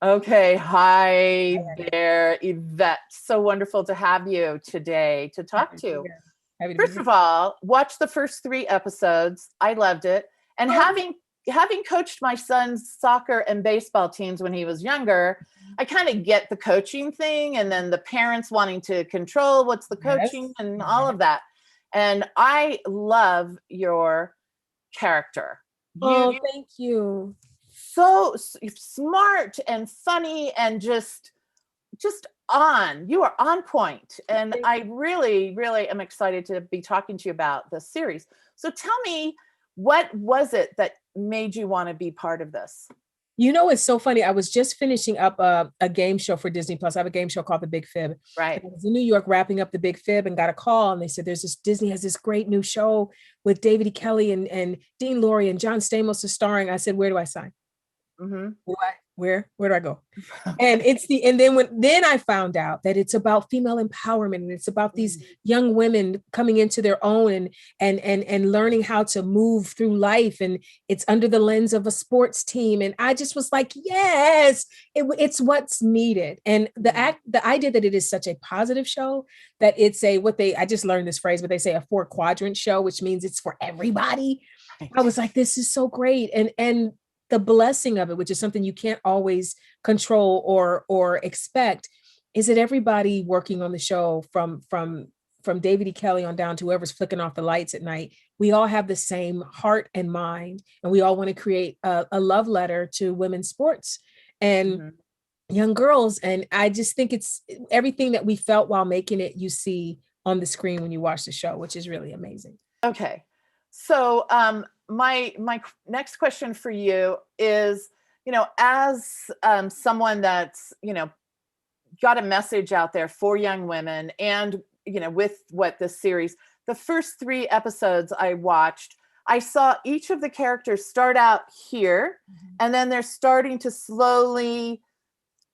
Okay, hi there, Yvette. So wonderful to have you today to talk Happy to be to. here. Happy to be First here. of all, watch the first 3 episodes. I loved it. And Oh, having coached my son's soccer and baseball teams when he was younger, I kind of get the coaching thing and then the parents wanting to control what's the coaching yes. and all Yes. of that. And I love your character. You Oh, thank you. so smart and funny and just on. You are on point. And Thank I really am excited to be talking to you about this series. So tell me, what was it that made you want to be part of this? You know, it's so funny. I was just finishing up a game show for Disney Plus. I have a game show called The Big Fib. Right. And I was in New York wrapping up The Big Fib and got a call. And they said, there's this Disney has this great new show with David E. Kelly and Dean Laurie and John Stamos is starring. I said, where do I sign? Mm-hmm. Where do I go? And then I found out that it's about female empowerment and it's about these young women coming into their own and learning how to move through life, and it's under the lens of a sports team. And I just was like, yes, it's what's needed. And the idea that it is such a positive show, that it's I just learned this phrase, but they say a 4-quadrant show, which means it's for everybody. Right. I was like, this is so great. And the blessing of it, which is something you can't always control or expect, is that everybody working on the show, from David E. Kelly on down to whoever's flicking off the lights at night, we all have the same heart and mind, and we all want to create a love letter to women's sports and young girls. And I just think it's everything that we felt while making it, you see on the screen when you watch the show, which is really amazing. Okay. So my next question for you is, as someone that's, got a message out there for young women and, with what this series, the first 3 episodes I watched, I saw each of the characters start out here and then they're starting to slowly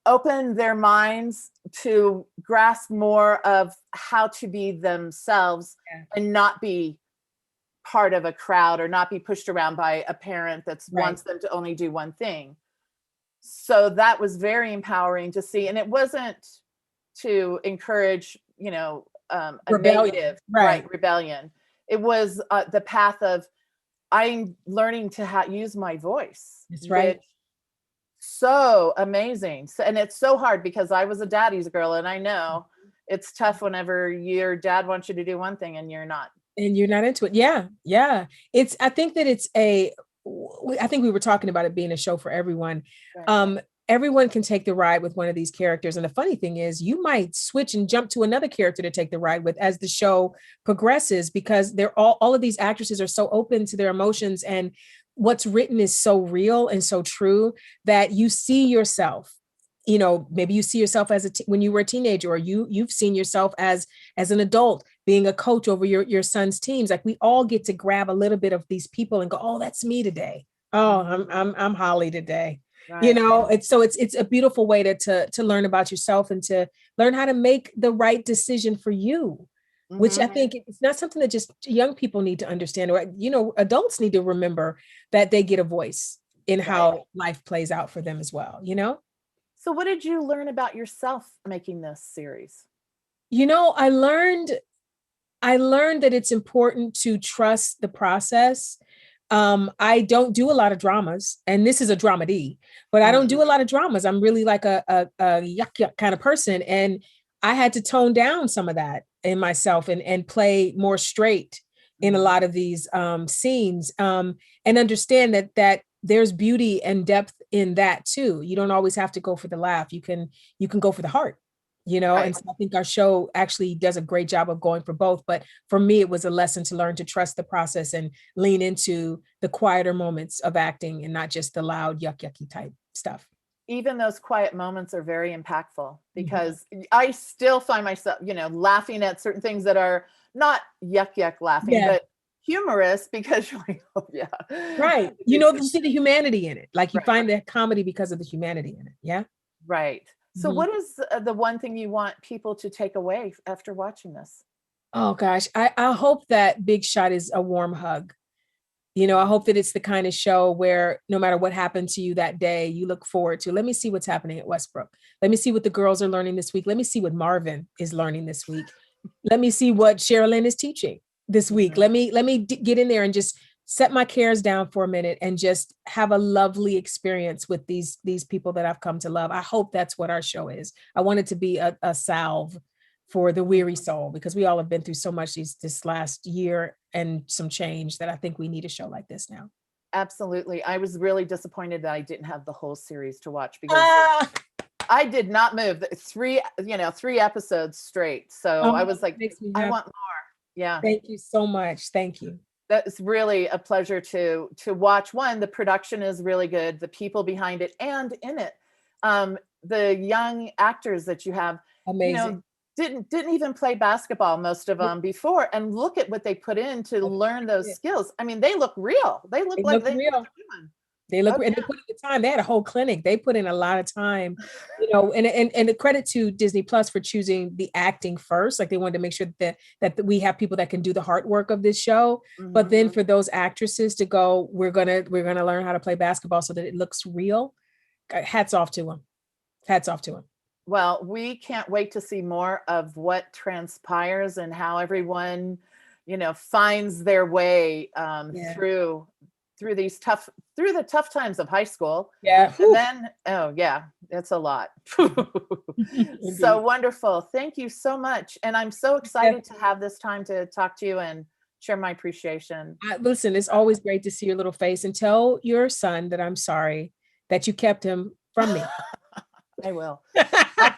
open their minds to grasp more of how to be themselves and not be part of a crowd or not be pushed around by a parent that wants them to only do one thing. So that was very empowering to see. And it wasn't to encourage, a Rebellion. negative, Right. rebellion. It was the path of, I'm learning to use my voice. That's right. So amazing. So, and it's so hard because I was a daddy's girl, and I know it's tough whenever your dad wants you to do one thing and you're not into it. Yeah. I think we were talking about it being a show for everyone. Right. Everyone can take the ride with one of these characters. And the funny thing is, you might switch and jump to another character to take the ride with as the show progresses, because they're all of these actresses are so open to their emotions, and what's written is so real and so true that you see yourself. Maybe you see yourself when you were a teenager, or you've seen yourself as an adult being a coach over your son's teams. Like, we all get to grab a little bit of these people and go, oh, that's me today. Oh, I'm Holly today. Right. It's a beautiful way to learn about yourself and to learn how to make the right decision for you, which I think it's not something that just young people need to understand, or adults need to remember that they get a voice in how life plays out for them as well. So what did you learn about yourself making this series? I learned that it's important to trust the process. I don't do a lot of dramas, and this is a dramedy, but I don't do a lot of dramas. I'm really like a yuck kind of person. And I had to tone down some of that in myself and play more straight in a lot of these scenes, and understand that there's beauty and depth in that too. You don't always have to go for the laugh. You can go for the heart, and so I think our show actually does a great job of going for both. But for me, it was a lesson to learn to trust the process and lean into the quieter moments of acting and not just the loud yucky type stuff. Even those quiet moments are very impactful, because I still find myself, laughing at certain things that are not yuck laughing, but humorous, because you're like, oh yeah. Right. You see the humanity in it. Like, you find the comedy because of the humanity in it. Yeah. Right. So what is the one thing you want people to take away after watching this? Oh gosh, I hope that Big Shot is a warm hug. I hope that it's the kind of show where no matter what happened to you that day, you look forward to, let me see what's happening at Westbrook. Let me see what the girls are learning this week. Let me see what Marvin is learning this week. Let me see what Sherilyn is teaching this week. Let me get in there and just set my cares down for a minute and just have a lovely experience with these people that I've come to love. I hope that's what our show is. I want it to be a salve for the weary soul, because we all have been through so much this last year and some change, that I think we need a show like this now. Absolutely. I was really disappointed that I didn't have the whole series to watch, because I did not move three episodes straight. So I was like, I want more. Yeah. Thank you so much. Thank you. That's really a pleasure to watch. One, the production is really good, the people behind it and in it, the young actors that you have, amazing. Didn't even play basketball, most of them, before, and look at what they put in to learn those skills. I mean, they look real. They look like they real. They look, and they put in the time. They had a whole clinic. They put in a lot of time, and the credit to Disney Plus for choosing the acting first. Like, they wanted to make sure that we have people that can do the hard work of this show. But then for those actresses to go, we're gonna learn how to play basketball so that it looks real. Hats off to them. Hats off to them. Well, we can't wait to see more of what transpires and how everyone, finds their way through the tough times of high school. Yeah. And then, it's a lot. So wonderful. Thank you so much. And I'm so excited to have this time to talk to you and share my appreciation. Listen, it's always great to see your little face, and tell your son that I'm sorry that you kept him from me. I will.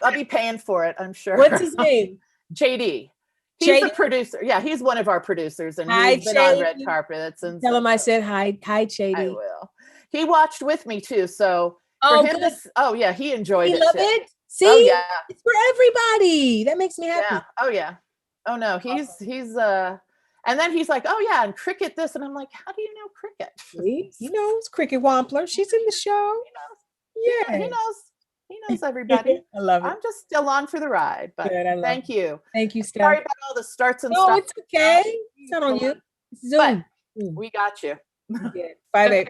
I'll be paying for it, I'm sure. What's his name? JD. He's a producer. Yeah, he's one of our producers, and he's been on red carpets. And tell him I said hi, JD. I will. He watched with me too, so he enjoyed it. He loved it. See, it's for everybody. That makes me happy. Yeah. Oh yeah. Oh no, he's and then he's like, oh yeah, and cricket this, and I'm like, how do you know cricket? He knows cricket Wampler. She's in the show. He knows. He knows everybody. I love it. I'm just still on for the ride, but thank you. Thank you, Steph. Sorry about all the starts and stuff. No, it's okay. It's not on you. It's Zoom. But we got you. Bye, babe.